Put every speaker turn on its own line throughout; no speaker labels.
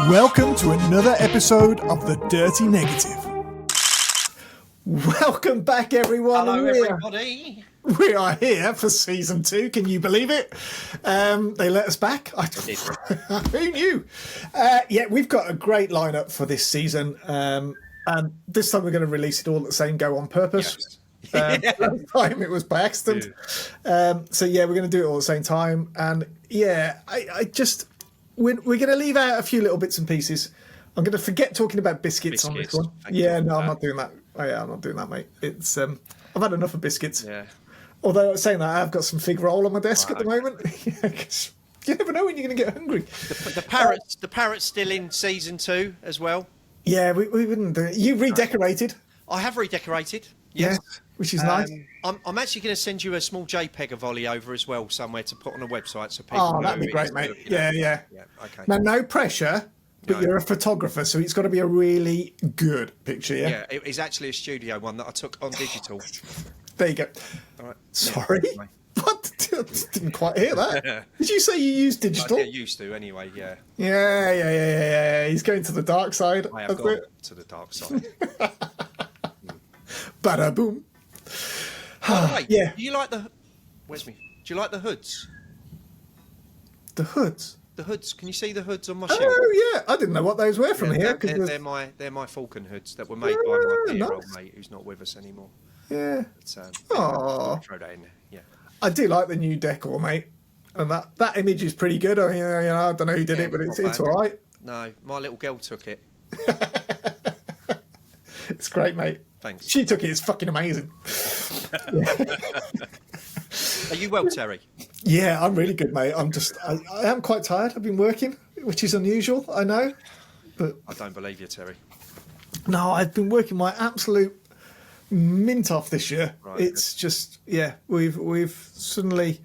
Welcome to another episode of The Dirty Negative. Welcome back, everyone.
Hello, everybody.
We are here for season 2. Can you believe it? They let us back. Who knew? Yeah, we've got a great lineup for this season. And this time we're going to release it all at the same go on purpose. Yes. Last time it was by accident. So yeah, we're going to do it all at the same time. And yeah, we're going to leave out a few little bits and pieces. I'm going to forget talking about biscuits on this one. I'm not doing that. Oh yeah, I'm not doing that, mate. It's I've had enough of biscuits. Yeah. Although saying that, I've got some fig roll on my desk at the moment. Cause you never know when you're going to get hungry.
The parrot's still in season 2 as well.
Yeah, we wouldn't do it. You redecorated.
I have redecorated. Yes.
Yeah, which is nice.
I'm actually going to send you a small JPEG of Ollie over as well somewhere to put on a website so people.
Oh, that'd be great, mate. Yeah. Okay. Now, no pressure. But you're a photographer, so it's got to be a really good picture, yeah?
Yeah, it is actually a studio one that I took on digital.
There you go. All right. Sorry? Yeah, what? Didn't quite hear that. Did you say you use digital?
I used to, anyway, yeah.
Yeah. He's going to the dark side.
I have gone to the dark side.
Bada boom.
Oh, yeah. Do you like the... Where's me? Do you like the hoods?
The hoods?
The hoods. Can you see the hoods on my shield?
Oh yeah, I didn't know what those were from here.
They're my Falcon hoods that were made by my dear old mate who's not with us anymore.
Yeah.
Throw that in there. Yeah.
I do like the new decor, mate, and that image is pretty good. I mean, I don't know who did it, but it's all right.
No, my little girl took it.
It's great, mate.
Thanks.
She took it. It's fucking amazing.
Are you well, Terry?
Yeah, I'm really good, mate. I am quite tired. I've been working, which is unusual, I know. But
I don't believe you, Terry.
No, I've been working my absolute mint off this year. Right, it's good. Just, yeah, we've suddenly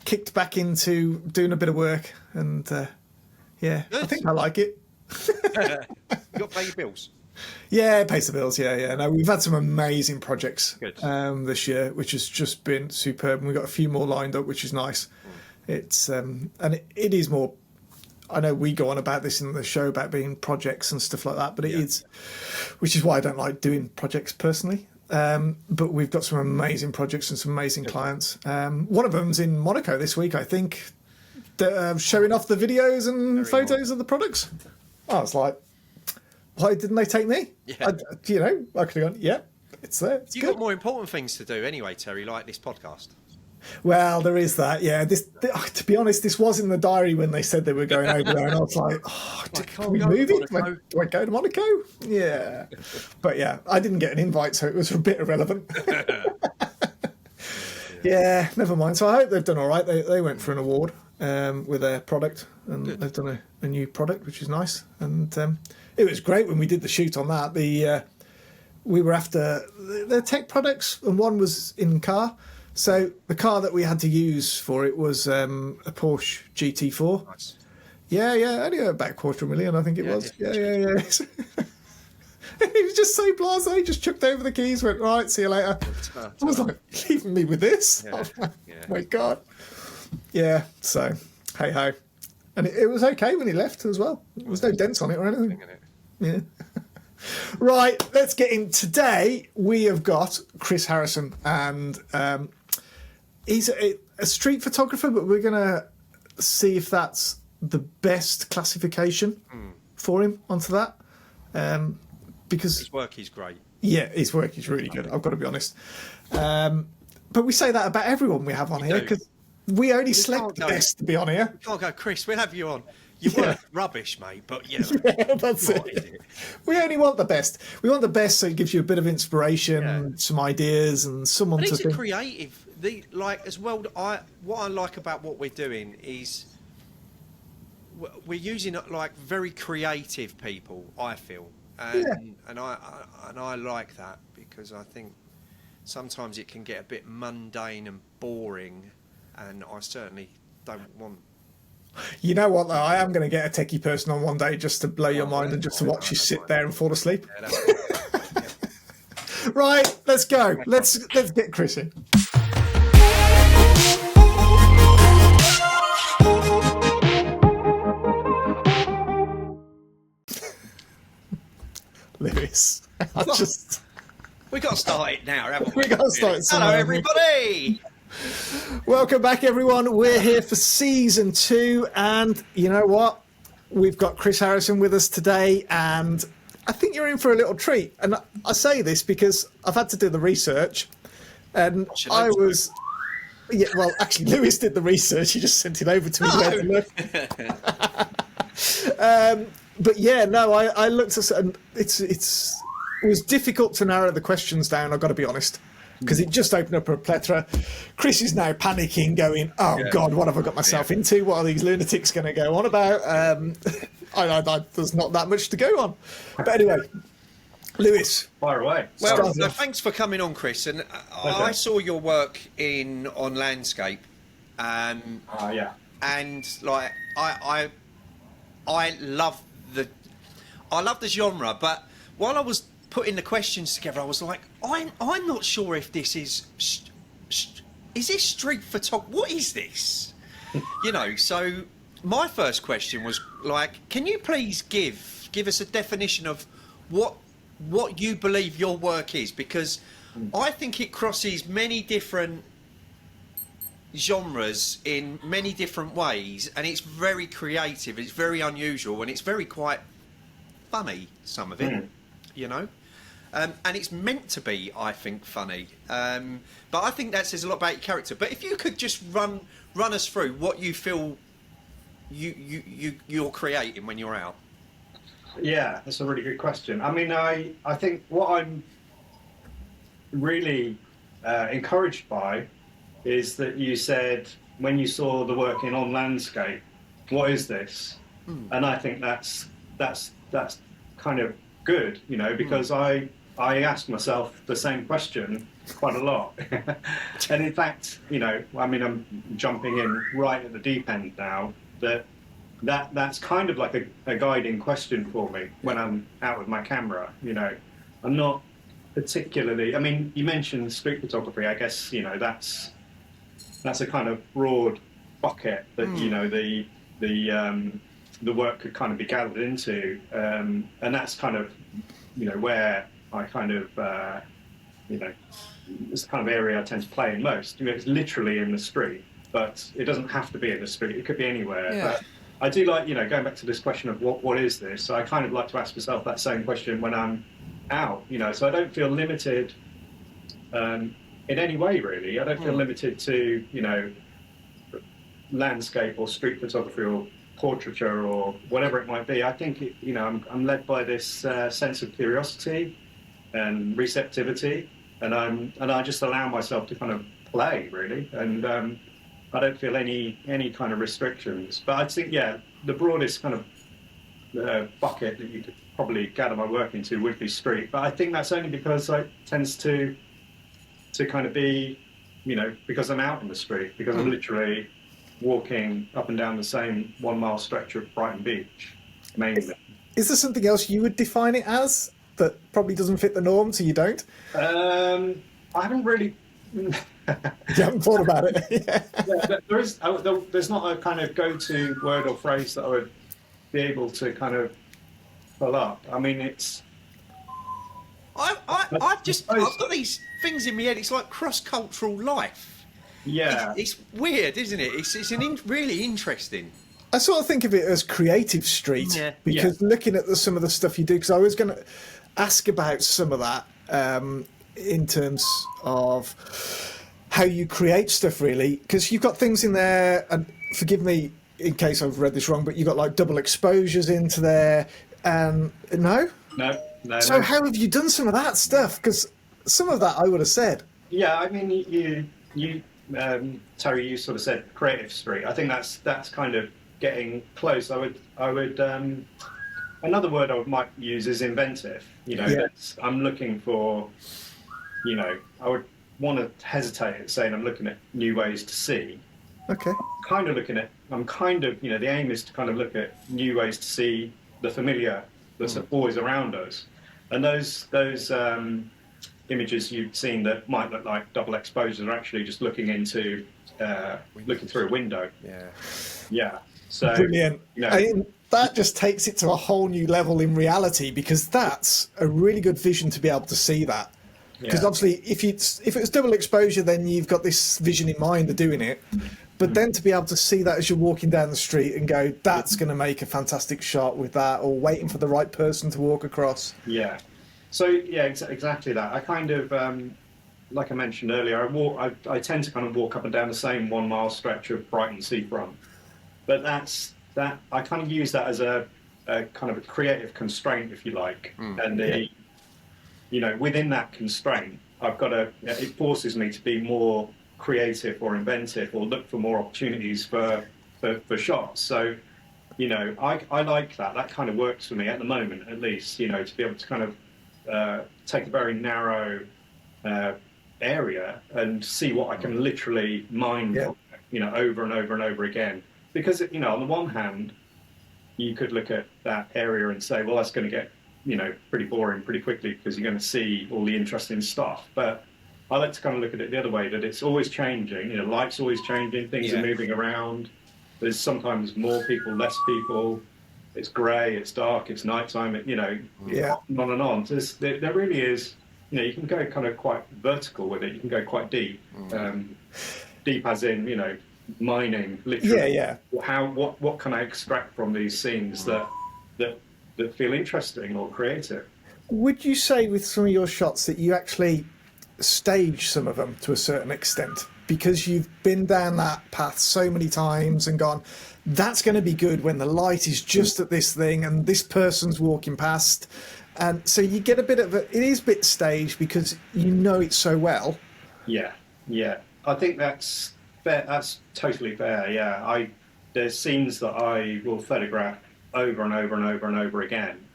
kicked back into doing a bit of work, and yeah, good. I think I like it.
You got to pay your bills.
Yeah, it pays the bills. Yeah. No, we've had some amazing projects this year, which has just been superb. And we've got a few more lined up, which is nice. It's and it is more. I know we go on about this in the show about being projects and stuff like that, but it is, which is why I don't like doing projects personally. But we've got some amazing projects and some amazing clients. One of them's in Monaco this week, I think, showing off the videos and photos of the products. I was like, why didn't they take me? Yeah. I could have gone, yeah, it's there.
You've got more important things to do anyway, Terry, like this podcast.
Well, there is that, yeah. To be honest, this was in the diary when they said they were going over there, and I was like, can we move it? Do I go to Monaco? Yeah. But yeah, I didn't get an invite, so it was a bit irrelevant. Yeah, never mind. So I hope they've done all right. They went for an award with their product, and they've done a new product, which is nice. And it was great when we did the shoot on that. We were after the tech products, and one was in car. So the car that we had to use for it was a Porsche GT4.
Nice.
Yeah, only about $250,000, I think it was. Yeah. He was just so blasé, just chucked over the keys, went, right, see you later. I was like, leaving me with this? Yeah. Oh my God. Yeah, so, hey ho. And it was okay when he left as well. There was no dents on it or anything. Yeah. Right, let's get in. Today, we have got Chris Harrison, and he's a street photographer, but we're going to see if that's the best classification for him onto that. Because
his work is great.
Yeah, his work is really good, I've got to be honest. But we say that about everyone we have on here, because we only select the best to be on here.
You can't go, Chris, we'll have you on. Your work rubbish, mate, but yeah.
That's it. We only want the best. We want the best, so it gives you a bit of inspiration, some ideas, and someone to think.
Creative. As well. What I like about what we're doing is we're using like very creative people. I feel, and I like that, because I think sometimes it can get a bit mundane and boring, and I certainly don't want.
You know what, though? I am going to get a techie person on one day just to blow your mind and just to watch you sit there and fall asleep. Yeah, right, let's go. Let's get Chris in. Lewis.
We got to start it now, haven't we?
We got to start it
Hello,
somewhere.
everybody.
Welcome back, everyone. We're here for season 2, and you know what? We've got Chris Harrison with us today, and I think you're in for a little treat. And I say this because I've had to do the research, and yeah, well, actually, Lewis did the research. He just sent it over to me.
No.
But yeah, no, I looked at it, and it was difficult to narrow the questions down, I've got to be honest, because it just opened up a plethora. Chris is now panicking, going, oh, God, what have I got myself into? What are these lunatics going to go on about? There's not that much to go on. But anyway, Lewis.
Fire away.
Well, no, thanks for coming on, Chris. And I saw your work on landscape.
Yeah.
And like I love the genre, but while I was putting the questions together, I was like, I'm not sure if this is this street photography? What is this? So my first question was like, can you please give us a definition of what you believe your work is? Because I think it crosses many different genres in many different ways, and it's very creative, it's very unusual, and it's very quite funny, some of it, and it's meant to be, I think, funny, but I think that says a lot about your character. But if you could just run us through what you feel you're creating when you're out.
Yeah, that's a really good question. I mean, I think what I'm really encouraged by is that you said when you saw the work on landscape, what is this? And I think that's kind of good, because I asked myself the same question quite a lot. And in fact, I mean, I'm jumping in right at the deep end now, that's kind of like a guiding question for me when I'm out with my camera. I'm not particularly, I mean, you mentioned street photography. I guess, that's a kind of broad bucket that, the work could kind of be gathered into. And that's kind of, where I kind of, it's the kind of area I tend to play in most. It's literally in the street, but it doesn't have to be in the street. It could be anywhere.
Yeah.
But I do like, going back to this question of what is this? So I kind of like to ask myself that same question when I'm out, so I don't feel limited in any way, really. I don't feel limited to, landscape or street photography or portraiture or whatever it might be. I think, I'm led by this sense of curiosity and receptivity, and I just allow myself to kind of play, really, and I don't feel any kind of restrictions. But I think, the broadest kind of bucket that you could probably gather my work into would be street. But I think that's only because it tends to kind of be, because I'm out in the street, because I'm literally walking up and down the same 1 mile stretch of Brighton Beach, mainly.
Is there something else you would define it as that probably doesn't fit the norm, so you don't?
I haven't really...
You haven't thought about it?
Yeah, there's not a kind of go-to word or phrase that I would be able to kind of pull up. I mean, it's...
I've got these things in my head. It's like cross-cultural life.
Yeah.
It's weird, isn't it? It's really interesting.
I sort of think of it as creative street, because looking at some of the stuff you do, because I was going to ask about some of that in terms of how you create stuff, really, because you've got things in there, and forgive me in case I've read this wrong, but you've got like double exposures into there, and
No.
So how have you done some of that stuff? Because some of that I would have said.
Yeah, I mean, you Terry, you sort of said creative street. I think that's kind of getting close. I would another word I might use is inventive. I'm looking for, I would want to hesitate at saying I'm looking at new ways to see.
Okay.
I'm kind of, the aim is to kind of look at new ways to see the familiar that's always around us. And those images you've seen that might look like double exposures are actually just looking into, looking through a window.
Yeah.
Yeah. So,
Brilliant.
you know,
And that just takes it to a whole new level in reality, because that's a really good vision to be able to see that. Because
yeah.
obviously, if it was double exposure, then you've got this vision in mind of doing it. But then to be able to see that as you're walking down the street and go, that's going to make a fantastic shot with that, or waiting for the right person to walk across.
Yeah. So yeah, exactly that. I kind of, like I mentioned earlier, I tend to kind of walk up and down the same 1 mile stretch of Brighton seafront, but I kind of use that as a kind of a creative constraint, if you like, and within that constraint, it forces me to be more creative or inventive or look for more opportunities for shots. So, I like that. That kind of works for me at the moment, at least, to be able to kind of take a very narrow area and see what I can literally mine, over and over and over again. Because, on the one hand, you could look at that area and say, well, that's going to get, pretty boring pretty quickly because you're going to see all the interesting stuff. But I like to kind of look at it the other way, that it's always changing. Light's always changing. Things are moving around. There's sometimes more people, less people. It's grey, it's dark, it's nighttime. On and on. So there really is. You can go kind of quite vertical with it. You can go quite deep. Deep as in, mining, literally. What can I extract from these scenes that feel interesting or creative?
Would you say with some of your shots that you actually stage some of them to a certain extent, because you've been down that path so many times and gone, that's going to be good when the light is just at this thing and this person's walking past, and so you get a bit of it is a bit staged because it's so well. Yeah,
I think that's fair. That's totally fair. Yeah, there's scenes that I will photograph over and over and over and over again,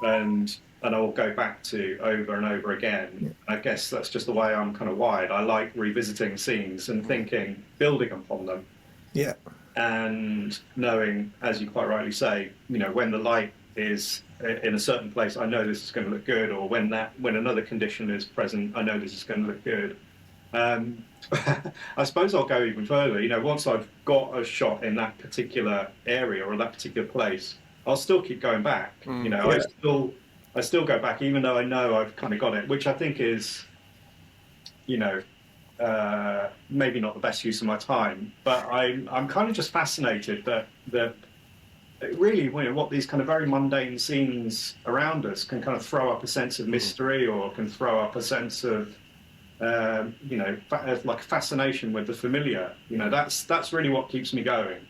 and I will go back to over and over again. I guess that's just the way I'm kind of wired. I like revisiting scenes and building upon them.
Yeah.
And knowing, as you quite rightly say, when the light is in a certain place, I know this is going to look good, or when another condition is present, I know this is going to look good. I suppose I'll go even further. Once I've got a shot in that particular area or that particular place, I'll still keep going back. I still go back, even though I know I've kind of got it, which I think is, maybe not the best use of my time. But I'm kind of just fascinated that really, what these kind of very mundane scenes around us can kind of throw up a sense of mystery, or can throw up a sense of like fascination with the familiar. That's really what keeps me going.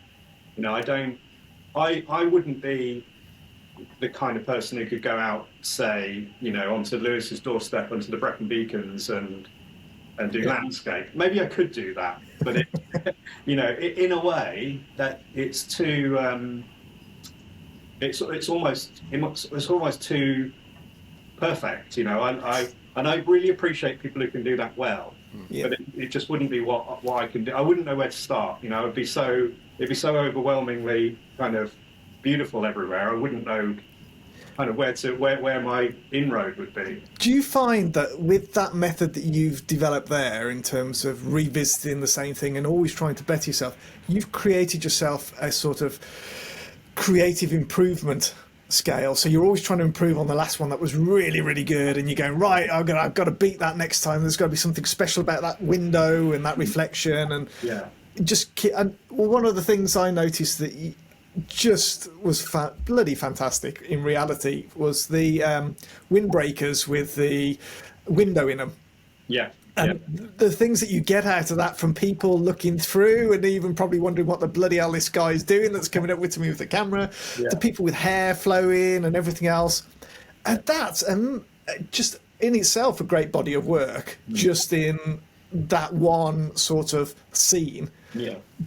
I wouldn't be the kind of person who could go out, say, onto Lewis's doorstep, onto the Brecon Beacons and do landscape. Maybe I could do that, but in a way that it's too it's almost too perfect. And I really appreciate people who can do that well, but it just wouldn't be what I can do. I wouldn't know where to start. It'd be so overwhelmingly kind of beautiful everywhere. I wouldn't know kind of where my inroad would be.
Do you find that with that method that you've developed there, in terms of revisiting the same thing and always trying to better yourself, you've created yourself a sort of creative improvement scale? So you're always trying to improve on the last one that was really, really good, and you're going, right, I've got to beat that next time. There's got to be something special about that window and that reflection, and one of the things I noticed that just was bloody fantastic in reality was the windbreakers with the window in them. The things that you get out of that from people looking through and even probably wondering what the bloody hell this guy's doing that's coming up with me with the camera, to people with hair flowing and everything else. And that's just in itself a great body of work, just in that one sort of scene.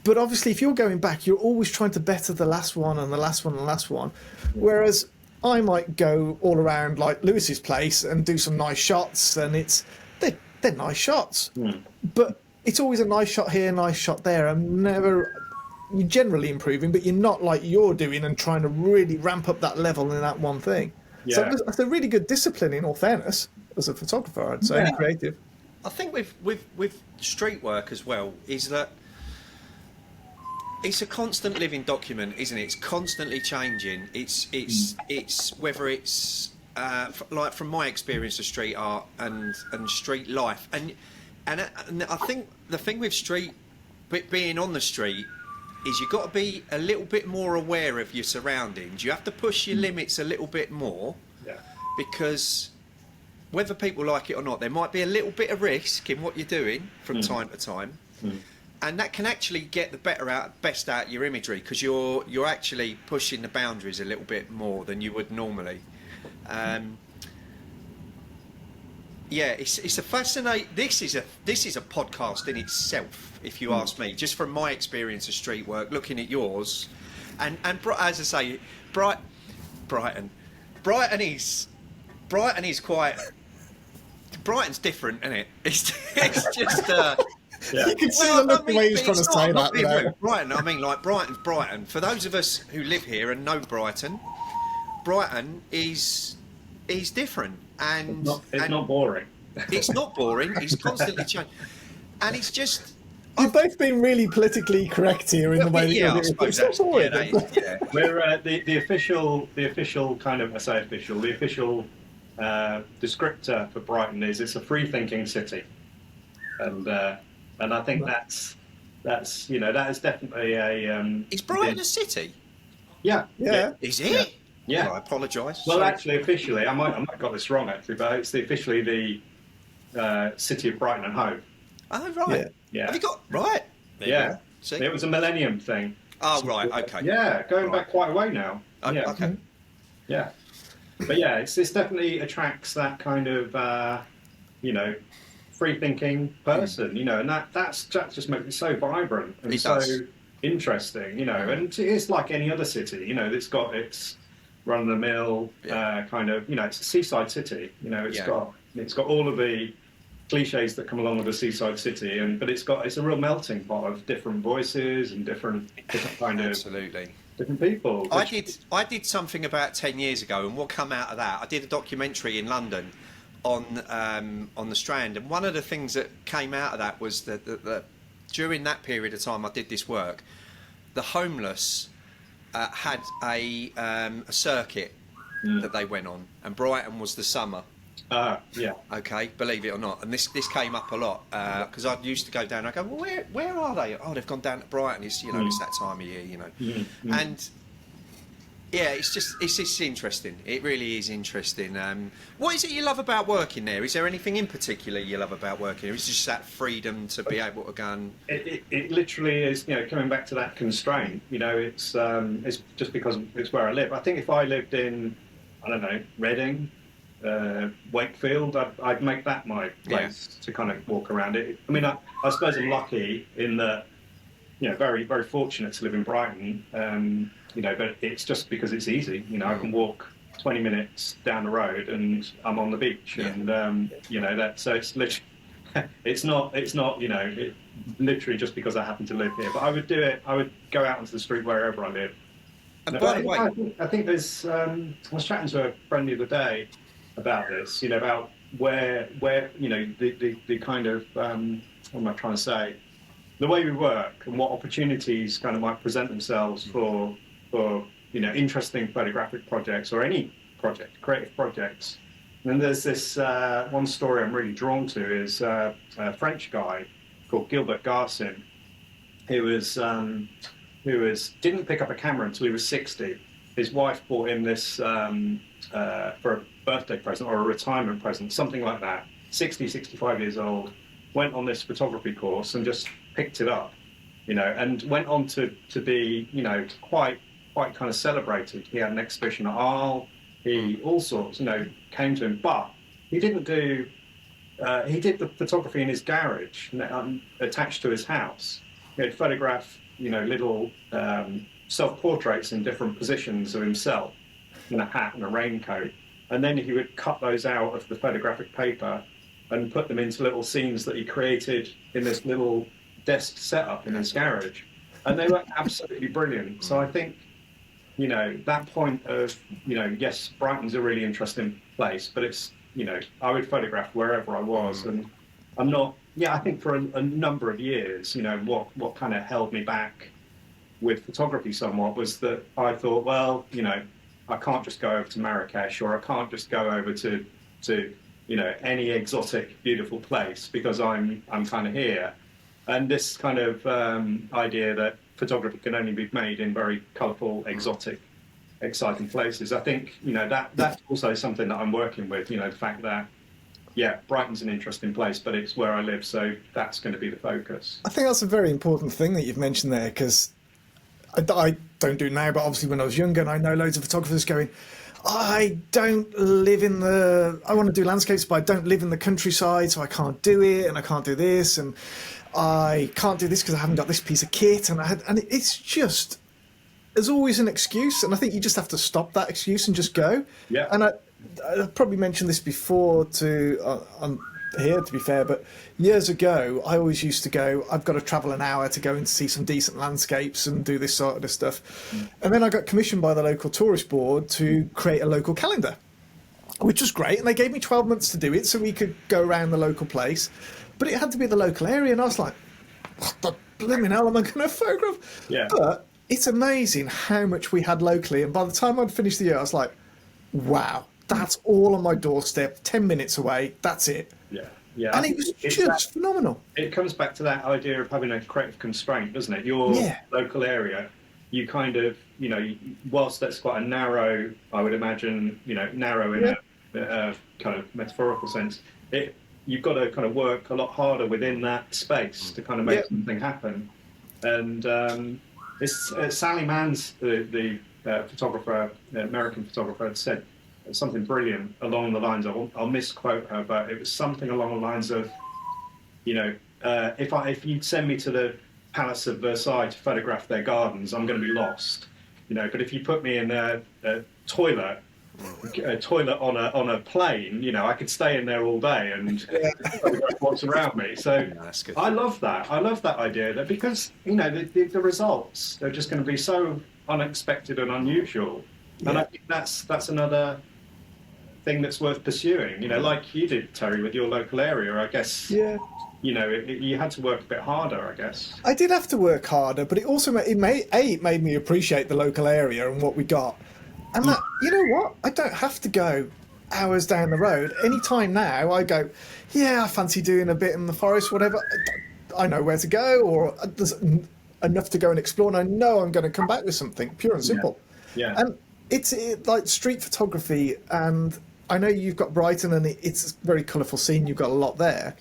But obviously, if you're going back, you're always trying to better the last one and the last one and the last one. Whereas I might go all around like Lewis's place and do some nice shots, and they're nice shots. But it's always a nice shot here, nice shot there. You're generally improving, but you're not like you're doing and trying to really ramp up that level in that one thing. So that's a really good discipline, in all fairness, as a photographer, I'd say, creative.
I think with street work as well is that it's a constant living document, isn't it? It's constantly changing. It's whether it's like from my experience of street art and street life, and I think the thing with being on the street is you've got to be a little bit more aware of your surroundings. You have to push your limits a little bit more,
Yeah.
because whether people like it or not, there might be a little bit of risk in what you're doing from time to time. And that can actually get the best out your imagery, because you're actually pushing the boundaries a little bit more than you would normally. Yeah, it's a fascinating. This is a podcast in itself, if you ask me. Just from my experience of street work, looking at yours, and as I say, Brighton is quite. Brighton's different, isn't it? It's just.
Yeah.
You can see the look the way he's trying to say that.
Rude. Brighton, I mean, like Brighton's Brighton. For those of us who live here and know Brighton is different, and
it's not boring.
It's not boring. It's constantly changing, and it's just.
You've both been really politically correct here in the way that you're doing it. It's not boring.
Yeah.
We're the official kind of, I say official, the official descriptor for Brighton is it's a free thinking city, and I think that's that is definitely a.
Is Brighton a city?
Yeah.
Is it?
Yeah.
Oh, I apologise.
Well, actually, officially, I might have got this wrong actually, but it's officially the city of Brighton and Hove.
Oh right.
Yeah.
Have you got right? There you go. See?
It was a millennium thing.
Oh right. Okay.
Yeah, going back quite a way now. Yeah.
Okay.
Yeah. But yeah, it's definitely attracts that kind of free thinking person, and that just makes it so vibrant and so interesting, and it's like any other city, it's got its run of the mill kind of, it's a seaside city, it's got all of the cliches that come along with a seaside city, but it's a real melting pot of different voices and different kind of different people.
I did something about 10 years ago, and what come out of that, I did a documentary in London on the Strand, and one of the things that came out of that was that during that period of time I did this work, the homeless had a circuit that they went on, and Brighton was the summer.
Yeah.
Okay, believe it or not, and this came up a lot because I used to go down. I go, well, where are they? Oh, they've gone down to Brighton. It's it's that time of year, and yeah, it's interesting. It really is interesting. What is it you love about working there? Is there anything in particular you love about working there? Is it just that freedom to be able to go and...
It literally is, coming back to that constraint. It's just because it's where I live. I think if I lived in, I don't know, Reading, Wakefield, I'd make that my place to kind of walk around it. I mean, I suppose I'm lucky in that, very, very fortunate to live in Brighton. But it's just because it's easy. I can walk 20 minutes down the road and I'm on the beach, and that. So it's literally, it's not literally just because I happen to live here. But I would do it. I would go out onto the street wherever I live.
And by the way,
I think there's. I was chatting to a friend the other day about this. About where the kind of what am I trying to say? The way we work and what opportunities kind of might present themselves for interesting photographic projects or any project, creative projects. And then there's this one story I'm really drawn to is a French guy called Gilbert Garcin, who didn't pick up a camera until he was 60. His wife bought him this for a birthday present or a retirement present, something like that. 60, 65 years old, went on this photography course and just picked it up, and went on to be, quite kind of celebrated. He had an exhibition at Arles, all sorts, came to him, but he didn't do, he did the photography in his garage, attached to his house. He'd photograph, little self-portraits in different positions of himself in a hat and a raincoat. And then he would cut those out of the photographic paper and put them into little scenes that he created in this little desk setup in his garage. And they were absolutely brilliant. So I think, that point of, yes, Brighton's a really interesting place, but it's, I would photograph wherever I was. And I'm not, I think for a number of years, what kind of held me back with photography somewhat was that I thought, well, I can't just go over to Marrakesh, or I can't just go over to any exotic, beautiful place, because I'm kind of here. And this kind of idea that photography can only be made in very colourful, exotic, exciting places. I think that's also something that I'm working with. The fact that Brighton's an interesting place, but it's where I live, so that's going to be the focus.
I think that's a very important thing that you've mentioned there, because I don't do it now, but obviously when I was younger, and I know loads of photographers going, I want to do landscapes, but I don't live in the countryside, so I can't do it, and I can't do this, and I can't do this because I haven't got this piece of kit, and it's just, there's always an excuse, and I think you just have to stop that excuse and just go.
Yeah.
And I've probably mentioned this before on here, to be fair, but years ago, I always used to go, I've got to travel an hour to go and see some decent landscapes and do this sort of stuff. And then I got commissioned by the local tourist board to create a local calendar, which was great. And they gave me 12 months to do it so we could go around the local place. But it had to be the local area. And I was like, what the blimmin' hell am I going to photograph?
Yeah.
But it's amazing how much we had locally. And by the time I'd finished the year, I was like, wow, that's all on my doorstep, 10 minutes away. That's it.
Yeah. Yeah.
And it was just phenomenal.
It comes back to that idea of having a creative constraint, doesn't it? Your local area, you kind of, whilst that's quite a narrow, I would imagine, narrow in a kind of metaphorical sense, you've got to kind of work a lot harder within that space to kind of make something happen. And it's Sally Mann's, the photographer, American photographer, had said something brilliant along the lines of, I'll misquote her, but it was something along the lines of, if you'd send me to the Palace of Versailles to photograph their gardens, I'm going to be lost. But if you put me in a toilet on a plane, I could stay in there all day and photograph what's around me. So
that's good.
I love that. I love that idea, that because the results, they're just going to be so unexpected and unusual. And I think that's another thing that's worth pursuing. Like you did, Terry, with your local area. I guess. Yeah. You had to work a bit harder, I guess.
I did have to work harder, but it also made me appreciate the local area and what we got. And that, you know what? I don't have to go hours down the road. Anytime now, I go, I fancy doing a bit in the forest, whatever. I know where to go, or there's enough to go and explore, and I know I'm going to come back with something pure and simple.
Yeah.
And it's like street photography, and I know you've got Brighton, and it's a very colourful scene. You've got a lot there,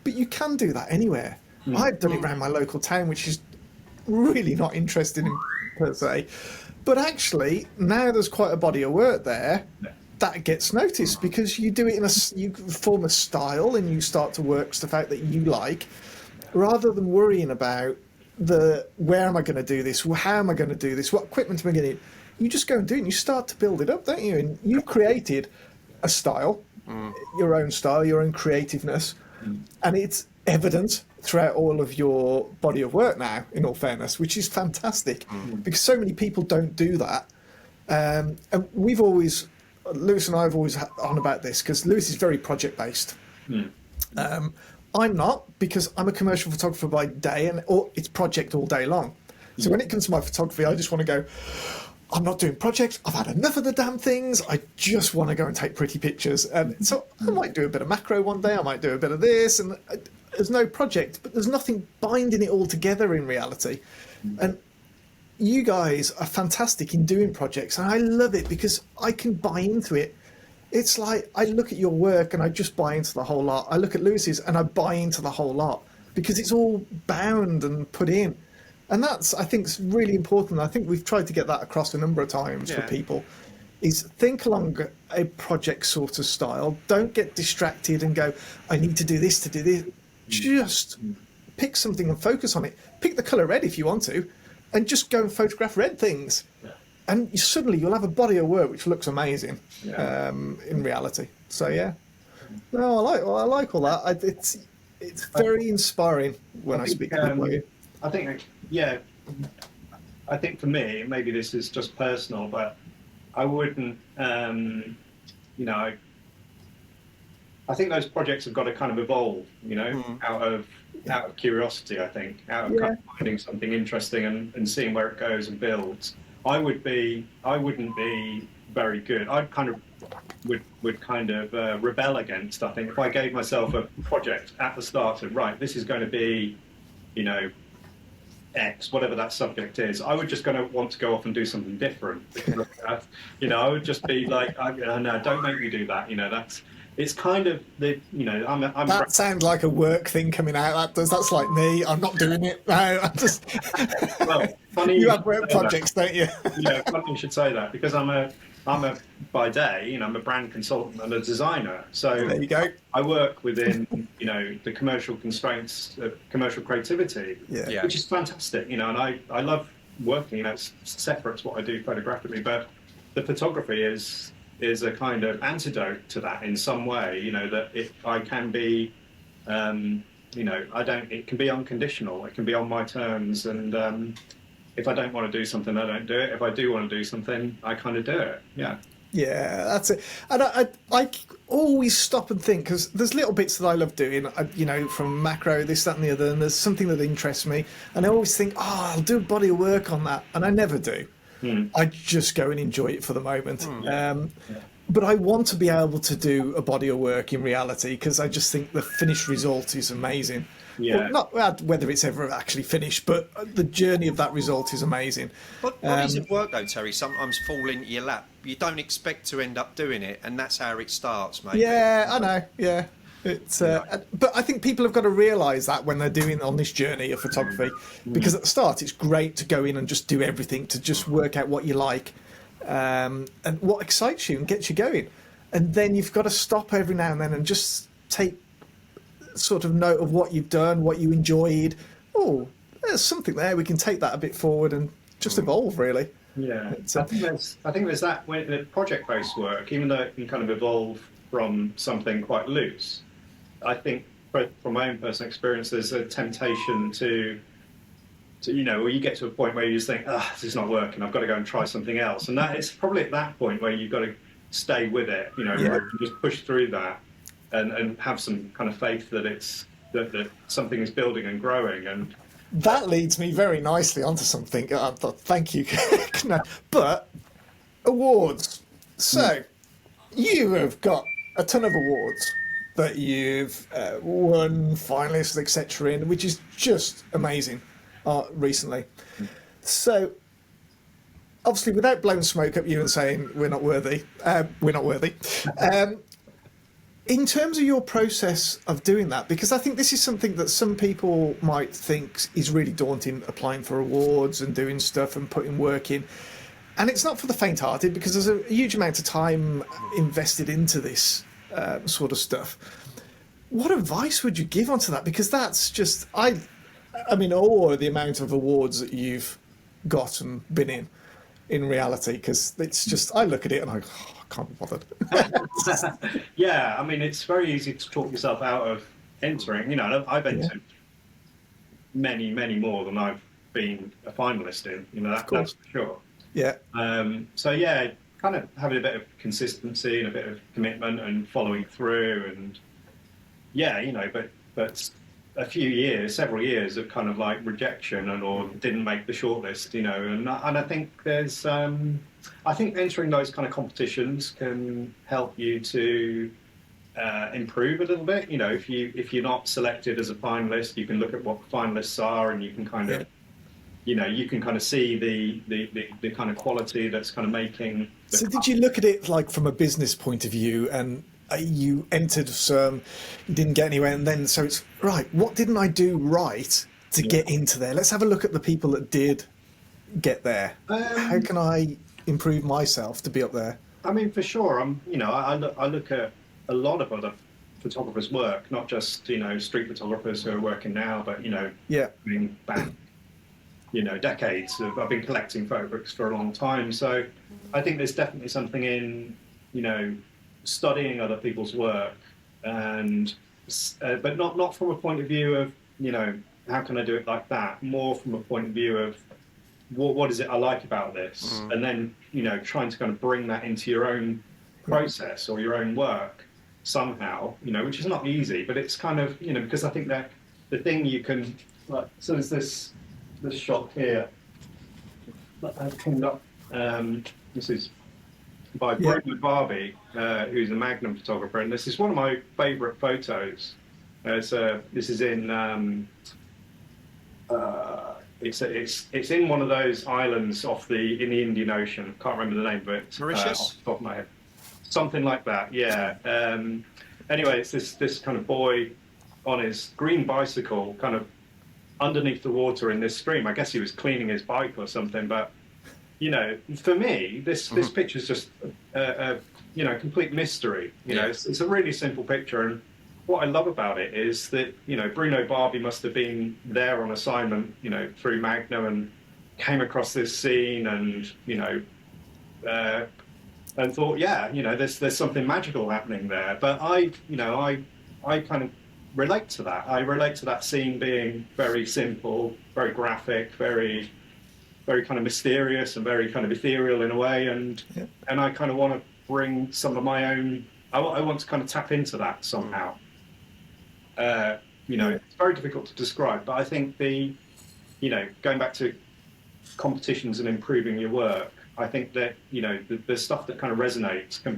but you can do that anywhere. I've done it around my local town, which is really not interesting per se. But actually, now there's quite a body of work there that gets noticed, because you do it you form a style and you start to work stuff out that you like, rather than worrying about where am I going to do this? How am I going to do this? What equipment am I going to need? You just go and do it, and you start to build it up, don't you? And you've created a style, your own style, your own creativeness, and it's evident throughout all of your body of work now, in all fairness, which is fantastic, because so many people don't do that. And Lewis and I have always on about this, because Lewis is very project-based. I'm not, because I'm a commercial photographer by day, or it's project all day long. So when it comes to my photography, I just want to go, I'm not doing projects. I've had enough of the damn things. I just want to go and take pretty pictures. And so I might do a bit of macro one day. I might do a bit of this. And there's no project, but there's nothing binding it all together in reality. And you guys are fantastic in doing projects. And I love it, because I can buy into it. It's like I look at your work and I just buy into the whole lot. I look at Lewis's and I buy into the whole lot, because it's all bound and put in. And that's, I think, is really important. I think we've tried to get that across a number of times for people, is think along a project sort of style. Don't get distracted and go, I need to do this to do this. Just pick something and focus on it. Pick the colour red if you want to, and just go and photograph red things. And suddenly you'll have a body of work which looks amazing in reality. So, no, I like all that. It's very inspiring when I speak to people.
I think for me, maybe this is just personal, but I wouldn't, I think those projects have got to kind of evolve, out of out of curiosity, I think, out of kind of finding something interesting and seeing where it goes and builds. I wouldn't be very good. I kind of would kind of rebel against, I think, if I gave myself a project at the start of, right, this is going to be, you know, X, whatever that subject is, I would just going to want to go off and do something different. Because, you know, I would just be like, no, don't make me do that. You know, it's kind of the, you know,
that sounds like a work thing coming out. That's like me. I'm not doing it. No, I'm just.
Well, funny
you have work projects, don't you?
Yeah, funny you should say that, because I'm a by day, you know, I'm a brand consultant and a designer. So
there you go.
I work within, you know, the commercial constraints of commercial creativity, which is fantastic, you know, and I love working, you know, it's separate to what I do photographically, but the photography is a kind of antidote to that in some way, you know, that I can be, you know, it can be unconditional, it can be on my terms, and if I don't want to do something, I don't do it. If I do want to do something, I kind of do it. Yeah.
Yeah, that's it. And I always stop and think, because there's little bits that I love doing, you know, from macro, this, that, and the other, and there's something that interests me. And I always think, oh, I'll do a body of work on that. And I never do. I just go and enjoy it for the moment. But I want to be able to do a body of work in reality, because I just think the finished result is amazing.
Yeah.
Well, not whether it's ever actually finished, but the journey of that result is amazing.
But bodies of work, though, Terry, sometimes fall into your lap. You don't expect to end up doing it, and that's how it starts, mate.
Yeah, I know. Yeah. It's, but I think people have got to realise that when they're doing on this journey of photography, because at the start it's great to go in and just do everything, to just work out what you like and what excites you and gets you going. And then you've got to stop every now and then and just take sort of note of what you've done, what you enjoyed. Oh, there's something there. We can take that a bit forward and just evolve, really.
Yeah, I think there's that with the project-based work, even though it can kind of evolve from something quite loose. I think from my own personal experience, there's a temptation to you know, where you get to a point where you just think, this is not working, I've got to go and try something else. And that it's probably at that point where you've got to stay with it, you know, just push through that and have some kind of faith that that something is building and growing. And
that leads me very nicely onto something. Thank you. But awards. So you have got a ton of awards that you've won, finalists, etc. in, which is just amazing recently. So obviously, without blowing smoke up you and saying we're not worthy, in terms of your process of doing that, because I think this is something that some people might think is really daunting, applying for awards and doing stuff and putting work in. And it's not for the faint-hearted, because there's a huge amount of time invested into this sort of stuff. What advice would you give onto that? Because that's just, I mean, awe the amount of awards that you've got and been in reality, because it's just, I look at it and I can't be bothered.
Yeah, I mean, it's very easy to talk yourself out of entering. You know, I've entered many, many more than I've been a finalist in. You know, that's for sure.
Yeah.
So yeah, kind of having a bit of consistency and a bit of commitment and following through, and yeah, you know, but several years of kind of like rejection or didn't make the shortlist, you know, and I think there's I think entering those kind of competitions can help you to improve a little bit. You know, if you're not selected as a finalist, you can look at what finalists are, and you can kind of, you know, you can kind of see the kind of quality that's kind of making.
So did you look at it like from a business point of view, and you entered some, you didn't get anywhere, and then so it's right, what didn't I do right to get into there? Let's have a look at the people that did get there. How can I improve myself to be up there?
I mean, for sure. You know, I look at a lot of other photographers' work, not just, you know, street photographers who are working now, but, you know, being back, you know, decades. I've been collecting photographs for a long time, so I think there's definitely something in, you know, studying other people's work, and but not from a point of view of, you know, how can I do it like that? More from a point of view of what is it I like about this, and then, you know, trying to kind of bring that into your own process or your own work somehow, you know, which is not easy, but it's kind of, you know, because I think that the thing you can, like, so there's this shot here that I've pinned up. This is by Bruno Barbie, who's a Magnum photographer, and this is one of my favourite photos. This is in it's in one of those islands in the Indian Ocean. Can't remember the name of it.
Mauritius?
Off the top of my head. Something like that. Yeah. Anyway, it's this kind of boy on his green bicycle, kind of underneath the water in this stream. I guess he was cleaning his bike or something, but. You know, for me, this picture is just a complete mystery. You know, it's a really simple picture, and what I love about it is that Bruno Barbie must have been there on assignment, through Magnum, and came across this scene, and and thought, there's something magical happening there. But I kind of relate to that. I relate to that scene being very simple, very graphic, very kind of mysterious and very kind of ethereal in a way, and I kind of want to bring some of my own. I want to kind of tap into that somehow. It's very difficult to describe, but I think going back to competitions and improving your work, I think that the stuff that kind of resonates can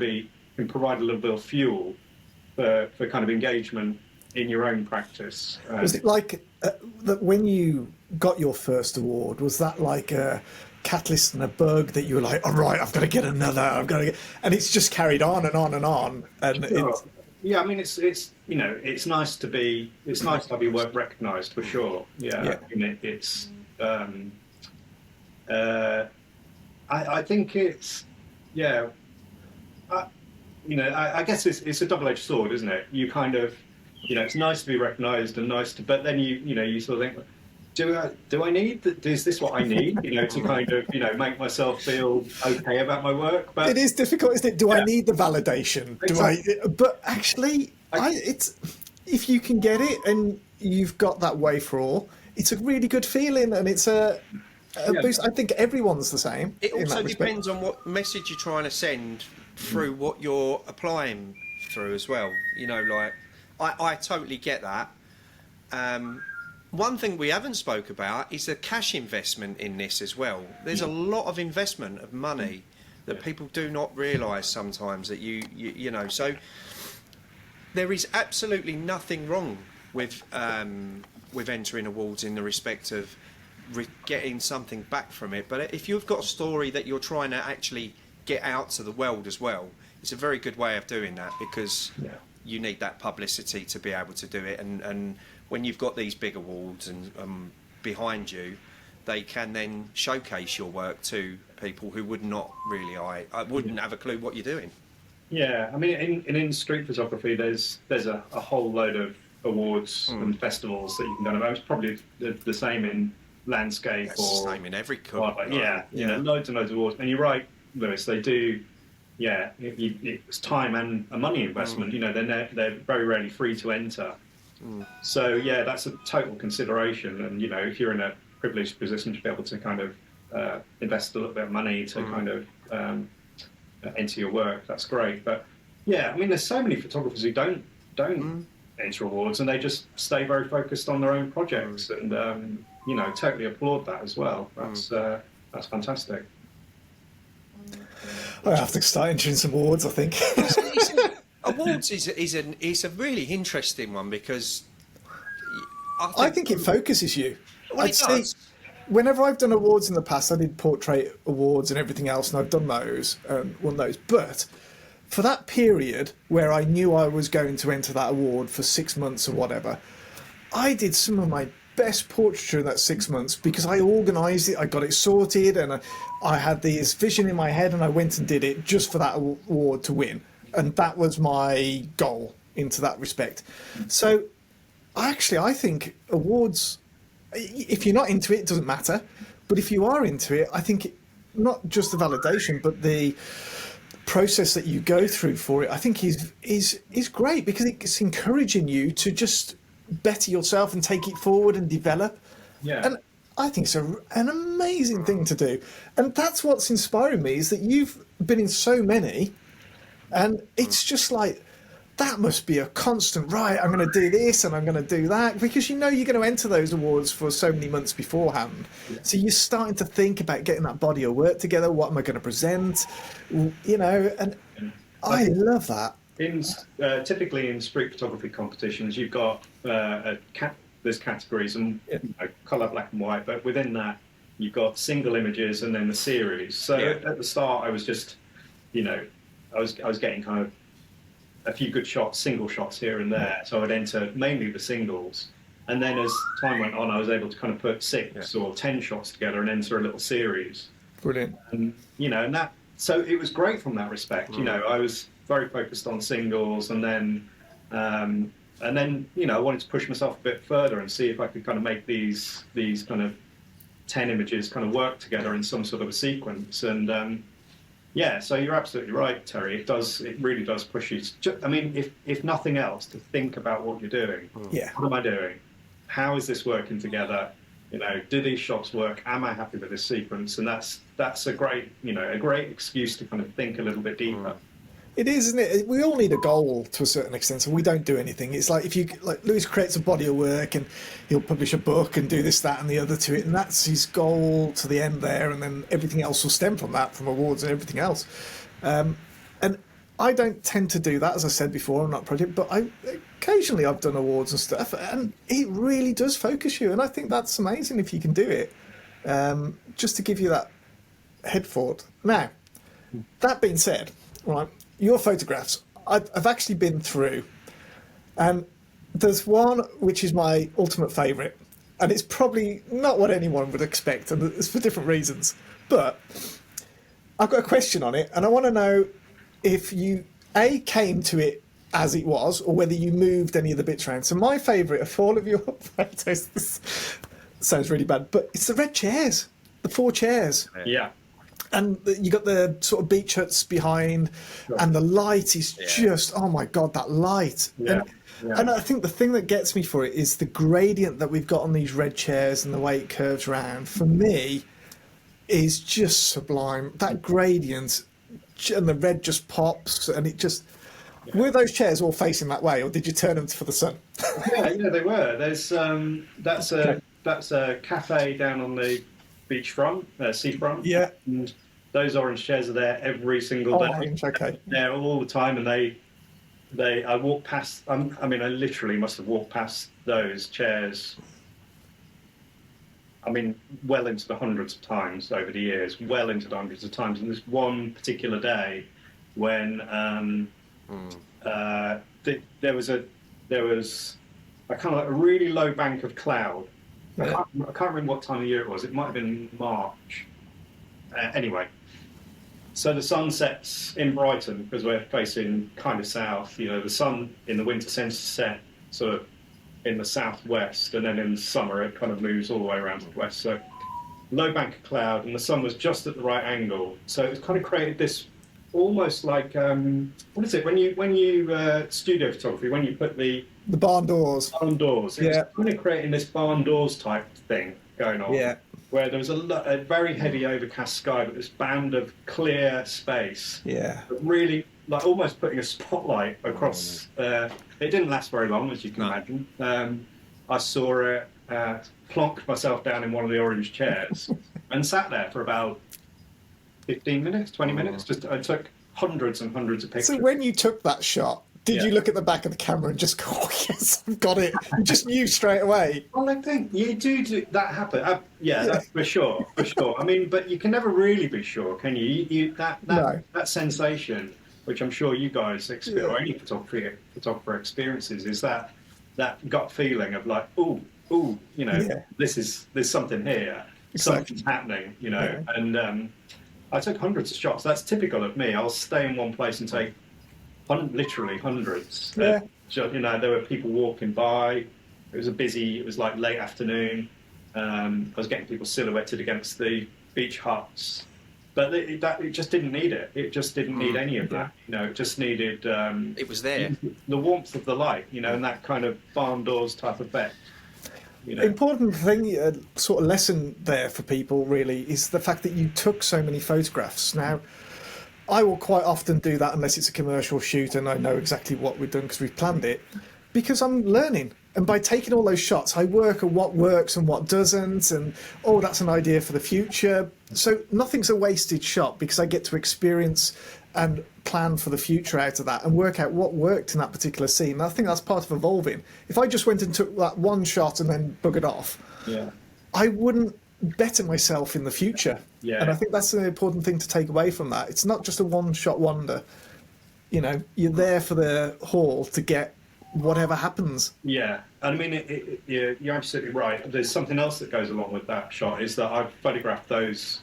provide a little bit of fuel for kind of engagement in your own practice.
Was it like that when you got your first award? Was that like a catalyst and a bug that you were like, all right, I've got to get another, and it's just carried on and on and on? And
sure. Yeah, I mean, it's nice to have your work recognised for sure. Yeah. I mean, it's I think it's I guess it's a double-edged sword, isn't it? You kind of it's nice to be recognised and but then you sort of think, do I need is this what I need to kind of make myself feel okay about my work? But
it is difficult, isn't it? Do I need the validation?
Exactly.
But actually, it's if you can get it and you've got that way for all, it's a really good feeling, and it's a boost. I think everyone's the same.
It also depends on what message you're trying to send through what you're applying through as well. Like I totally get that. One thing we haven't spoke about is the cash investment in this as well. There's a lot of investment of money that people do not realise sometimes that you know. So there is absolutely nothing wrong with entering awards in the respect of getting something back from it. But if you've got a story that you're trying to actually get out to the world as well, it's a very good way of doing that, because you need that publicity to be able to do it, and when you've got these big awards and behind you, they can then showcase your work to people who would not really wouldn't have a clue what you're doing.
Yeah, I mean, in street photography, there's a whole load of awards and festivals that you can go to. It's probably the same in landscape
the same in every
loads and loads of awards. And you're right, Lewis, they do. Yeah, it's time and a money investment. They're very rarely free to enter. So that's a total consideration. And if you're in a privileged position to be able to kind of invest a little bit of money to kind of enter your work, that's great. But I mean, there's so many photographers who don't enter awards, and they just stay very focused on their own projects, and totally applaud that as well. That's fantastic.
I have to start entering some awards, I think.
Awards is a really interesting one, because
I think it focuses you.
Well, it does.
Whenever I've done awards in the past, I did portrait awards and everything else, and I've done those and won those. But for that period where I knew I was going to enter that award for 6 months or whatever, I did some of my best portraiture in that 6 months, because I organised it, I got it sorted, and I had this vision in my head, and I went and did it just for that award to win. And that was my goal into that respect. So actually, I think awards, if you're not into it, it doesn't matter. But if you are into it, I think not just the validation, but the process that you go through for it, I think is great, because it's encouraging you to just better yourself and take it forward and develop. And I think it's an amazing thing to do. And that's what's inspiring me, is that you've been in so many, and it's just like, that must be a constant, right, I'm going to do this and I'm going to do that, because you know you're going to enter those awards for so many months beforehand.
Yeah.
So you're starting to think about getting that body of work together. What am I going to present? You know, and I love that.
Typically in street photography competitions, you've got there's categories and colour, black and white, but within that you've got single images and then the series. So at the start I was just, I was getting kind of a few good shots, single shots here and there. So I'd enter mainly the singles. And then as time went on, I was able to kind of put 6 or 10 shots together and enter a little series.
Brilliant.
And that, so it was great from that respect. I was very focused on singles, and then I wanted to push myself a bit further and see if I could kind of make these kind of 10 images kind of work together in some sort of a sequence. And so you're absolutely right, Terry. It really does push you. If nothing else, to think about what you're doing.
Yeah.
What am I doing? How is this working together? Do these shots work? Am I happy with this sequence? And that's a great excuse to kind of think a little bit deeper.
It is, isn't it? We all need a goal to a certain extent, and we don't do anything. It's like Lewis creates a body of work and he'll publish a book and do this, that, and the other to it, and that's his goal to the end there, and then everything else will stem from that, from awards and everything else. And I don't tend to do that, as I said before. I'm not a project, but occasionally I've done awards and stuff, and it really does focus you, and I think that's amazing if you can do it, just to give you that head forward. Now, that being said, right. Your photographs, I've actually been through, and there's one which is my ultimate favourite, and it's probably not what anyone would expect, and it's for different reasons. But I've got a question on it, and I want to know if you came to it as it was, or whether you moved any of the bits around. So my favourite of all of your photos, this sounds really bad, but it's the red chairs, the 4 chairs.
Yeah.
And you got the sort of beach huts behind, and the light is just, oh my God, that light.
Yeah.
And I think the thing that gets me for it is the gradient that we've got on these red chairs and the way it curves around, for me, is just sublime. That gradient, and the red just pops, and it just... Were those chairs all facing that way, or did you turn them for the sun?
Yeah, they were. There's that's a cafe down on the beachfront, seafront.
Yeah.
And those orange chairs are there every single day.
Orange, okay.
They're all the time, and I walk past. I literally must have walked past those chairs. Well into the hundreds of times over the years. Well into the hundreds of times. And this one particular day, when there was a kind of like a really low bank of cloud. I can't remember what time of year it was. It might have been March. Anyway, so the sun sets in Brighton, because we're facing kind of south. The sun in the winter tends to set sort of in the southwest, and then in the summer it kind of moves all the way around to the west. So low bank of cloud, and the sun was just at the right angle. So it kind of created this almost like what is it when you studio photography, when you put the
barn doors.
Barn doors. It was kind of creating this barn doors type thing going on. Yeah. Where there was a very heavy overcast sky, but this band of clear space.
Yeah.
But really, like almost putting a spotlight across. It didn't last very long, as you can imagine. I saw it, plonked myself down in one of the orange chairs, and sat there for about 15 minutes, 20 minutes. I took hundreds and hundreds of pictures.
So when you took that shot, did you look at the back of the camera and just go, oh, yes, I've got it? You just knew straight away.
Well, I think you do that happen. That's for sure. But you can never really be sure, can you? That sensation, which I'm sure you guys experience, or any photographer experiences, is that gut feeling of like, there's something here, something's happening, and I took hundreds of shots. That's typical of me. I'll stay in one place and take literally hundreds.
Yeah.
There were people walking by. It was like late afternoon. I was getting people silhouetted against the beach huts. But it just didn't need it. It just didn't need any of that. It just needed...
it was there.
The warmth of the light, and that kind of barn doors type effect.
Important thing, sort of lesson there for people really, is the fact that you took so many photographs. Now, I will quite often do that unless it's a commercial shoot and I know exactly what we've done because we've planned it, because I'm learning. And by taking all those shots, I work on what works and what doesn't, and oh, that's an idea for the future. So nothing's a wasted shot because I get to experience and plan for the future out of that and work out what worked in that particular scene. And I think that's part of evolving. If I just went and took that one shot and then buggered off, I wouldn't better myself in the future.
Yeah.
And I think that's an important thing to take away from that. It's not just a one-shot wonder. You know, you're there for the haul to get whatever happens.
Yeah, and I mean, you're absolutely right. There's something else that goes along with that shot, is that I've photographed those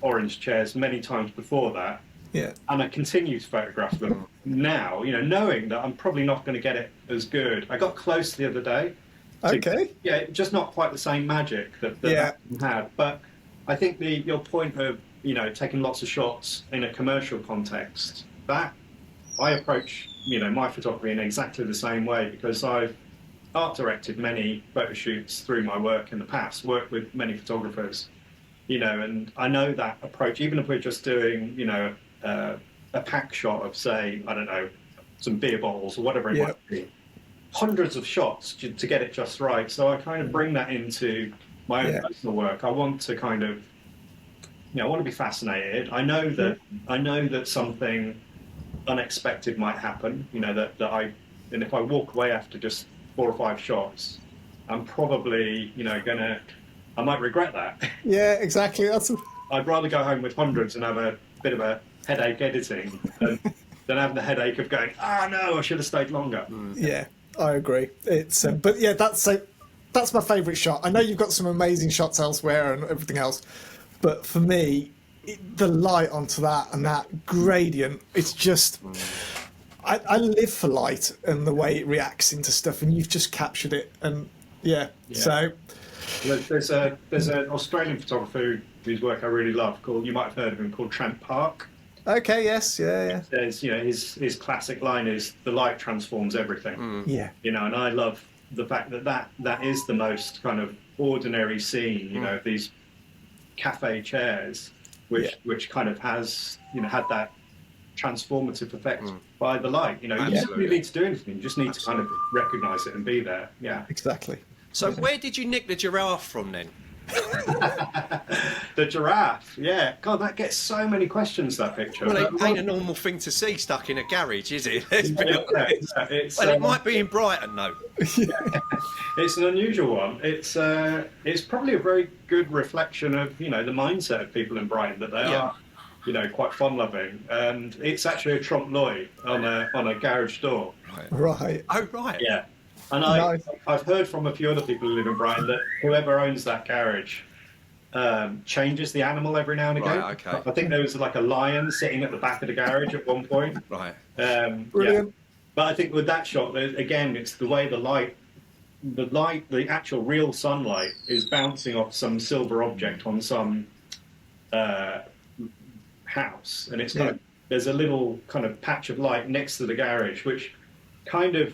orange chairs many times before that.
Yeah.
And I continue to photograph them now, you know, knowing that I'm probably not going to get it as good. I got close the other day.
Okay.
Yeah, just not quite the same magic that had. But I think your point of, you know, taking lots of shots in a commercial context, that I approach, you know, my photography in exactly the same way, because I've art directed many photo shoots through my work in the past, worked with many photographers, you know, and I know that approach. Even if we're just doing, you know, a pack shot of, say, I don't know, some beer bottles or whatever it might be, hundreds of shots to get it just right. So I kind of bring that into my own personal work. I want to kind of, you know, I want to be fascinated. I know that something unexpected might happen, you know, and if I walk away after just 4 or 5 shots, I'm probably, you know, I might regret that.
Yeah, exactly.
I'd rather go home with hundreds and have a bit of a headache editing than have the headache of going, no, I should have stayed longer.
Yeah, I agree. It's but yeah, that's my favourite shot. I know you've got some amazing shots elsewhere and everything else, but for me, the light onto that and that gradient, it's just I live for light and the way it reacts into stuff, and you've just captured it. And so
there's an Australian photographer whose work I really love, you might have heard of him, called Trent Park.
Okay, yes, yeah.
There's, you know, his classic line is, the light transforms everything.
Yeah.
You know, and I love the fact that is the most kind of ordinary scene, you know, these cafe chairs, which kind of has, you know, had that transformative effect by the light. You know, you don't really need to do anything. You just need to kind of recognise it and be there. Yeah.
Exactly.
So where did you nick the giraffe from then?
The giraffe, yeah. God, that gets so many questions, that picture.
Well, it ain't a normal thing to see stuck in a garage, is it?
It's,
well, it might be in Brighton, though.
It's an unusual one. It's probably a very good reflection of, you know, the mindset of people in Brighton, that they are, you know, quite fun-loving. And it's actually a trompe l'oeil on a garage door.
Right.
Oh, right.
Yeah. And I've heard from a few other people who live in Brighton that whoever owns that garage changes the animal every now and again.
Right, okay.
I think there was like a lion sitting at the back of the garage at one point.
Right.
Brilliant.
Yeah. But I think with that shot, again, it's the way the actual real sunlight is bouncing off some silver object on some house, and it's kind of, there's a little kind of patch of light next to the garage, which kind of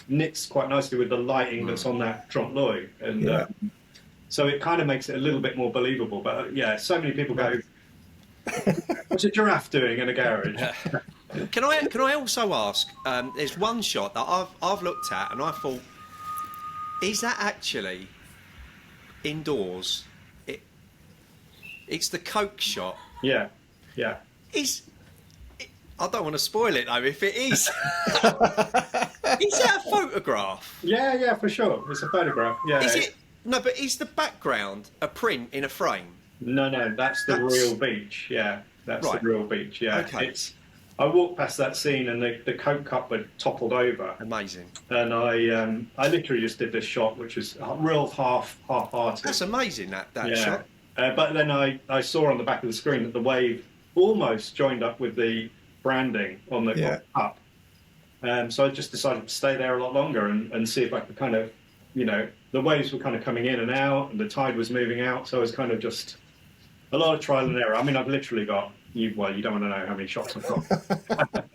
knits quite nicely with the lighting that's on that trompe l'oeil, and so it kind of makes it a little bit more believable. But so many people go, what's a giraffe doing in a garage?
Can I also ask, there's one shot that I've looked at and I thought, is that actually indoors? It's the Coke shot.
Yeah.
I don't want to spoil it though, if it is. Is that a photograph?
Yeah, for sure. It's a photograph. Yeah.
Is it? No, but is the background a print in a frame?
No, that's the real beach. Yeah, that's the real beach. Yeah.
Okay.
I walked past that scene and the Coke cup had toppled over.
Amazing.
And I literally just did this shot, which was a real half-hearted.
That's amazing, that shot.
But then I saw on the back of the screen that the wave almost joined up with the branding on the cup. So I just decided to stay there a lot longer and see if I could kind of, you know, the waves were kind of coming in and out and the tide was moving out. So it was kind of just a lot of trial and error. I mean, I've literally got, you don't want to know how many shots I've got.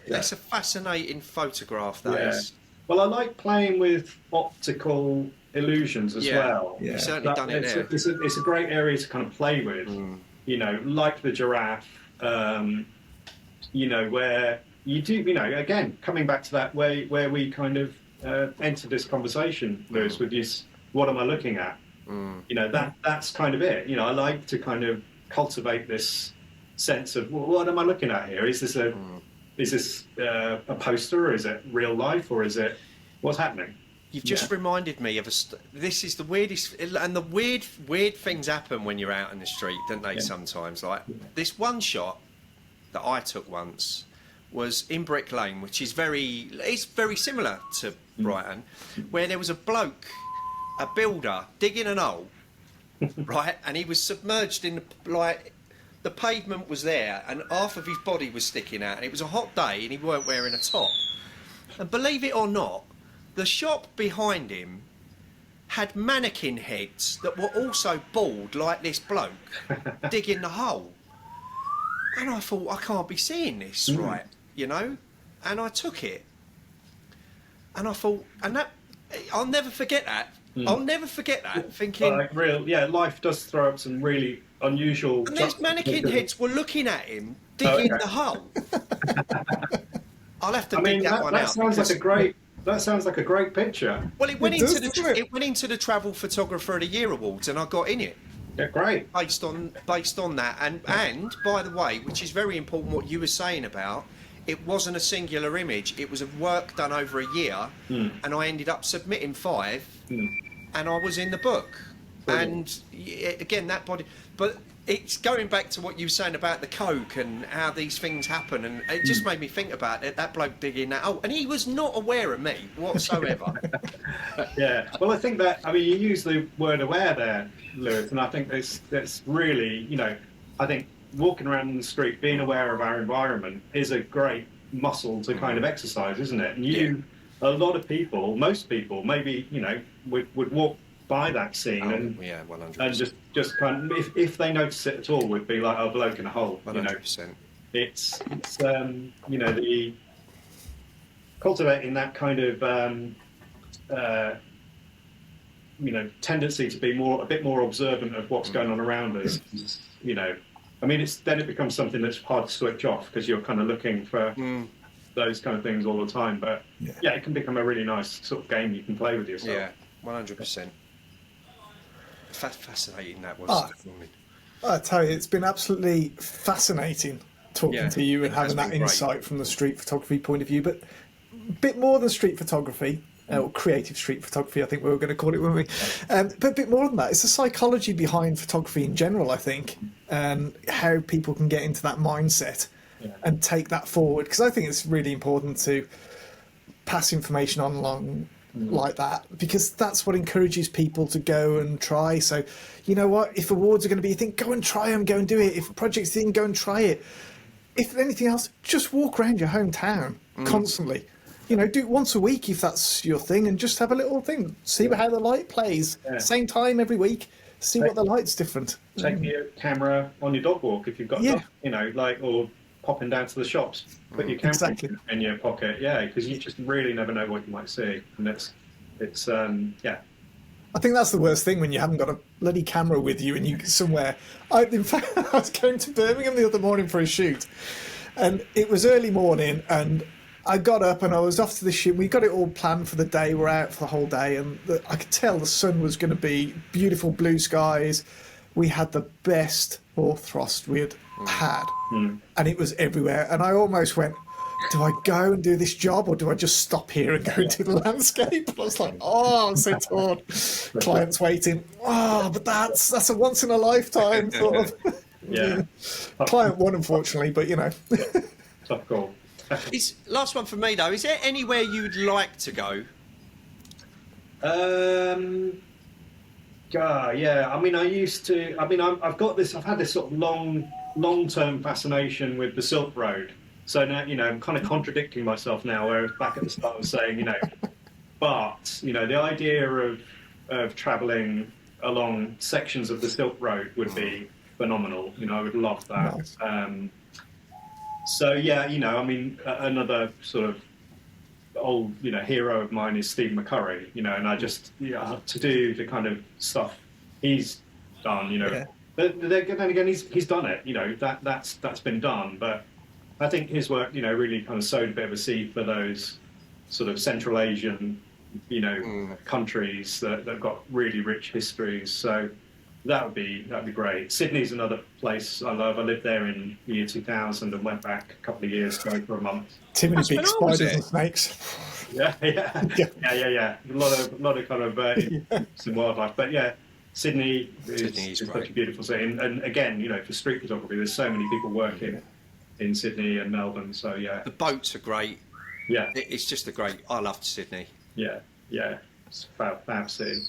That's a fascinating photograph, that is.
Well, I like playing with optical illusions as well.
Yeah, you've certainly done it there.
It's a great area to kind of play with. you know, like the giraffe, you know, where you do, you know, again, coming back to that where we kind of entered this conversation, Lewis, with this, what am I looking at? You know, that's kind of it. You know, I like to kind of cultivate this sense of, well, what am I looking at here? Is this a poster, or is it real life, or is it what's happening?
You've just reminded me of this is the weirdest, and the weird things happen when you're out in the street, don't they? Sometimes, like this one shot that I took once was in Brick Lane, which is very similar to Brighton, where there was a bloke, a builder, digging an hole, right, and he was submerged in the pavement was there, and half of his body was sticking out, and it was a hot day, and he weren't wearing a top, and believe it or not, the shop behind him had mannequin heads that were also bald like this bloke digging the hole. And I thought, I can't be seeing this, right, you know? And I took it. And I thought, and that, I'll never forget that. I'll never forget that, thinking...
Like life does throw up some really unusual...
And these mannequin heads were looking at him, digging the hole. I'll have to dig that one out.
That sounds like a great picture.
Well, it went into the Travel Photographer of the Year awards, and I got in it.
Yeah, great.
Based on that, and by the way, which is very important, what you were saying about, it wasn't a singular image. It was a work done over a year, and I ended up submitting 5, and I was in the book. Brilliant. And again, that body, but. It's going back to what you were saying about the coke and how these things happen, and it just made me think about it. That bloke digging that, and he was not aware of me whatsoever.
Yeah, well, I think that, I mean, you use the word aware there, Lewis, and I think that's really, you know, I think walking around in the street, being aware of our environment is a great muscle to kind of exercise, isn't it? And a lot of people, most people, maybe, you know, would walk by that scene and
100%.
and just kind of, if they notice it at all, would be like, oh, bloke in a hole.
100%.
You know? It's you know, the cultivating that kind of you know, tendency to be a bit more observant of what's going on around us. You know, I mean, it becomes something that's hard to switch off because you're kind of looking for those kind of things all the time. But yeah, it can become a really nice sort of game you can play with yourself.
Yeah, 100%. Fascinating that was.
I tell you, it's been absolutely fascinating talking to you and having that insight from the street photography point of view. But a bit more than street photography, or creative street photography, I think we were going to call it, weren't we? But a bit more than that, it's the psychology behind photography in general, I think, and how people can get into that mindset and take that forward. Because I think it's really important to pass information on along like that, because that's what encourages people to go and try. So, you know what, if awards are going to be a thing, go and try them, go and do it. If a project's a thing, go and try it. If anything else, just walk around your hometown constantly. You know, do it once a week if that's your thing, and just have a little thing. See how the light plays. Same time every week. See what the light's different.
Take your camera on your dog walk if you've got a dog, you know, like, or popping down to the shops. Put your camera in your pocket, because you just really never know what you might see, and it's
I think that's the worst thing, when you haven't got a bloody camera with you and you somewhere. In fact, I was going to Birmingham the other morning for a shoot, and it was early morning, and I got up and I was off to the shoot. We got it all planned for the day. We're out for the whole day, and I could tell the sun was going to be beautiful, blue skies. We had the best hoarfrost we had had, and it was everywhere. And I almost went, do I go and do this job, or do I just stop here and go and do the landscape? And I was like, oh, I'm so torn. Clients waiting. Oh, but that's a once in a lifetime sort of. Client one, unfortunately, but you know.
Tough call.
Last one for me though. Is there anywhere you'd like to go?
Yeah. I mean, I've got this. I've had this sort of long-term fascination with the Silk Road. So now, you know, I'm kind of contradicting myself now, where back at the start I was saying, you know, but, you know, the idea of travelling along sections of the Silk Road would be phenomenal. You know, I would love that. Nice. So, yeah, you know, I mean, another sort of old, you know, hero of mine is Steve McCurry, you know, and I just, to do the kind of stuff he's done, you know, But then again, he's done it. You know, that's been done. But I think his work, you know, really kind of sowed a bit of a seed for those sort of Central Asian, you know, countries that have got really rich histories. So that'd be great. Sydney's another place I love. I lived there in the year 2000 and went back a couple of years ago for a month.
Too many big spiders and snakes.
Yeah. A lot of kind of some wildlife. But yeah, Sydney is such a beautiful city. And again, you know, for street photography, there's so many people working in Sydney and Melbourne. So yeah,
the boats are great.
Yeah,
it's just I loved Sydney.
Yeah, it's fab city.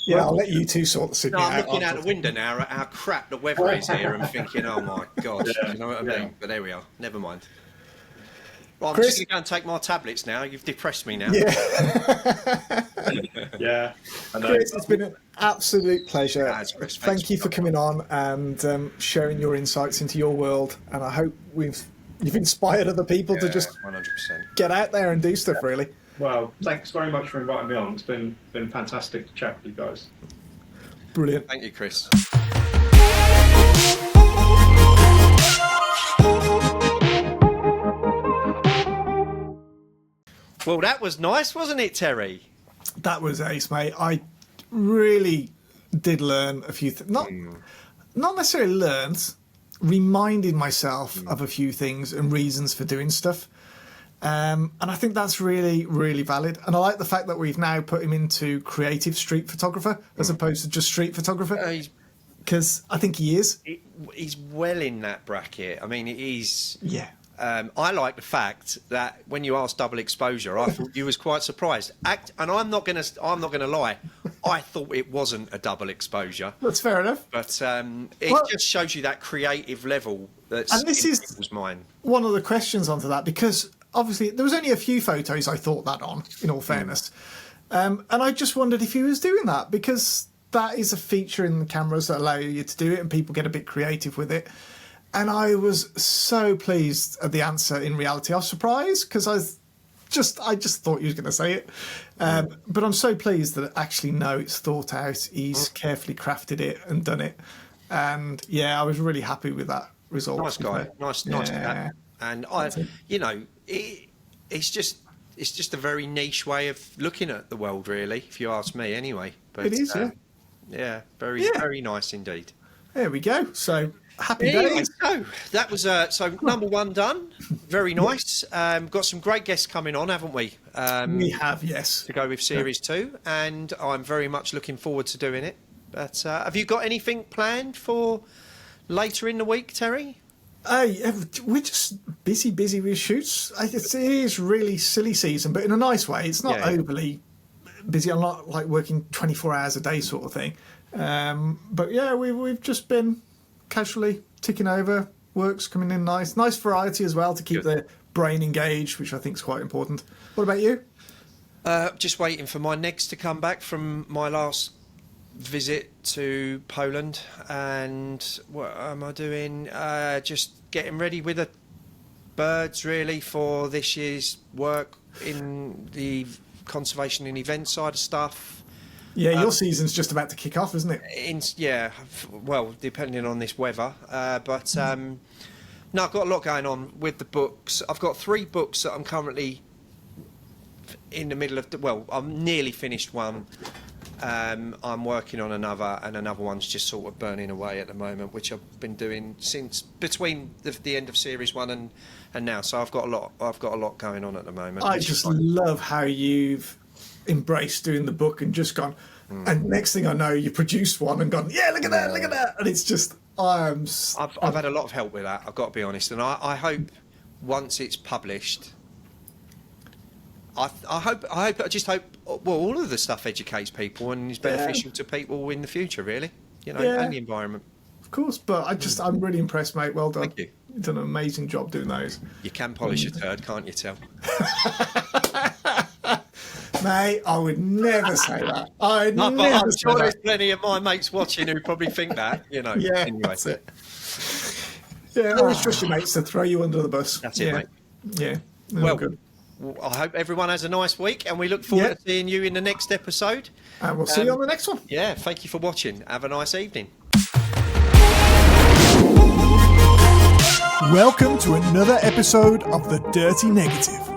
Yeah, I'll let you two sort the Sydney out.
I'm looking out the window now at how crap the weather is here and thinking, oh my God, you know what I mean? But there we are, never mind. Well, I'm just going to go and take my tablets now. You've depressed me now.
Yeah.
Yeah.
Chris, it's been an absolute pleasure.
Chris.
Thank you for coming on and sharing your insights into your world. And I hope you've inspired other people to just
100%
get out there and do stuff, really.
Well, thanks very much for inviting me on. It's been fantastic to chat with you guys.
Brilliant.
Thank you, Chris. Well, that was nice, wasn't it, Terry?
That was ace, mate. I really did learn a few things. Not necessarily learned, reminded myself of a few things and reasons for doing stuff. And I think that's really, really valid. And I like the fact that we've now put him into creative street photographer as opposed to just street photographer. Because I think he is.
He's well in that bracket. I mean, he's...
Yeah.
I like the fact that when you asked double exposure, I thought you was quite surprised. And I'm not gonna lie, I thought it wasn't a double exposure.
That's fair enough.
But just shows you that creative level that's
and this
in
is
people's mind.
One of the questions onto that, because obviously there was only a few photos I thought that on, in all fairness. And I just wondered if he was doing that, because that is a feature in the cameras that allow you to do it and people get a bit creative with it. And I was so pleased at the answer. In reality, I was surprised because I just thought you was going to say it. But I'm so pleased that actually, no, it's thought out. He's carefully crafted it and done it. And yeah, I was really happy with that result.
Nice guy, nice cat. And it's just a very niche way of looking at the world, really, if you ask me. Anyway, but
it is,
very nice indeed.
There we go. So. Happy days.
So that was so number one done. Very nice. Got some great guests coming on, haven't we?
We have, yes.
To go with series 2, and I'm very much looking forward to doing it. But have you got anything planned for later in the week, Terry?
We're just busy with shoots. It is really silly season, but in a nice way. It's not overly busy. I'm not like working 24 hours a day sort of thing. But yeah, we've just been casually ticking over. Work's coming in nice variety as well to keep the brain engaged, which I think is quite important. What about you?
Just waiting for my negs to come back from my last visit to Poland. And what am I doing? Just getting ready with the birds really for this year's work in the conservation and event side of stuff.
Yeah, your season's just about to kick off, isn't it?
Well, depending on this weather. But no, I've got a lot going on with the books. I've got 3 books that I'm currently in the middle of. I'm nearly finished one. I'm working on another, and another one's just sort of burning away at the moment, which I've been doing since between the end of series 1 and now. So I've got a lot going on at the moment.
I just love how you've embraced doing the book and just gone, and next thing I know, you produced one and gone, yeah, look at that, and it's just I've
had a lot of help with that. I've got to be honest, and I hope once it's published, I just hope all of the stuff educates people and is beneficial to people in the future, really, and the environment.
Of course, but I'm really impressed, mate. Well done.
Thank you.
You've done an amazing job doing those.
You can polish a turd, can't you, tell?
Mate, I would never say that.
I'm sure there's plenty of my mates watching who probably think that, Yeah, anyway.
That's it. Yeah, always trust your mates to throw you under the bus.
That's it, mate.
Yeah.
Well,
good.
I hope everyone has a nice week, and we look forward to seeing you in the next episode.
And we'll see you on the next one.
Yeah, thank you for watching. Have a nice evening.
Welcome to another episode of The Dirty Negative.